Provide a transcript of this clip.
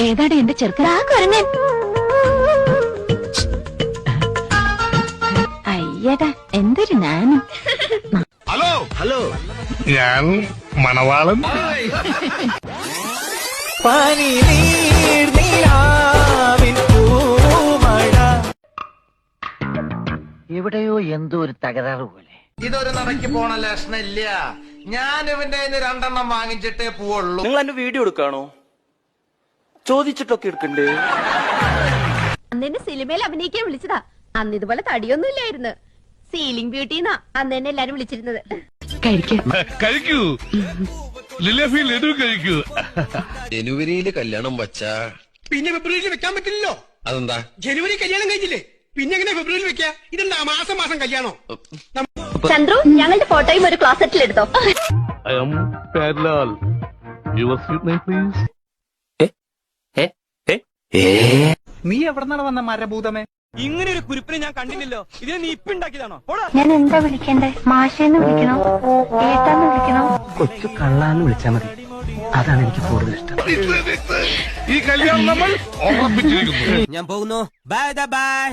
ഏതാടെ എന്റെ ചെറുക്കൻ? അയ്യടാ എന്തൊരു നാനും. ഹലോ ഹലോ, ഞാൻ മണവാളൻ. എവിടെയോ എന്തോ ഒരു തകരാറ് പോലെ. ഇതൊരു നടക്ക് പോണ ലക്ഷണില്ല. ഞാൻ ഇവന്റെ 2 വാങ്ങിച്ചിട്ടേ പോവുള്ളൂ. നിങ്ങൾ എന്റെ വീഡിയോ എടുക്കാണോ? ചോദിച്ചിട്ടൊക്കെ എടുക്കണ്ടേ? അന്നെ സിനിമയിൽ അഭിനയിക്കാൻ വിളിച്ചതാ. അന്ന് ഇതുപോലെ തടിയൊന്നും ഇല്ലായിരുന്നു. സീലിംഗ് ബ്യൂട്ടിന്നാ അന്ന് എന്നെ എല്ലാരും വിളിച്ചിരുന്നത്. കഴിക്കൂ ലിലഫി, ലഡു കഴിക്കൂ. ജനുവരിയില് കല്യാണം വച്ചാ പിന്നെ ഫെബ്രുവരിയിൽ വെക്കാൻ പറ്റില്ലല്ലോ. അതെന്താ? ജനുവരി കല്യാണം കഴിഞ്ഞില്ലേ, പിന്നെ എങ്ങനെ ഫെബ്രുവരിയിൽ വെക്കാ? ഇതെന്താ മാസം കല്യാണോ? ചന്ദ്രു, ഞങ്ങളുടെ ഫോട്ടോയും ഒരു ക്ലോസറ്റിൽ എടുത്തോ. I am Padlal. Your sweet name, please. നീ എവിടെന്നാണ് വന്ന മരഭൂതമേ? ഇങ്ങനെ ഒരു കുരിപ്പിനെ ഞാൻ കണ്ടില്ലല്ലോ. ഇത് നീ ഇപ്പൊ ഉണ്ടാക്കിയതാണോ? ഞാൻ എന്താ വിളിക്കണ്ടേ? മാഷേന്ന് വിളിക്കണോ, ഏട്ടാന്ന് വിളിക്കണോ? കൊച്ചു കള്ളാന്ന് വിളിച്ചാ മതി, അതാണ് എനിക്ക് കൂടുതൽ ഇഷ്ടം. ഈ കല്യാണം നമ്മൾ ഉറപ്പിച്ചിരിക്കുന്നു. ഞാൻ പോകുന്നു. Bye bye.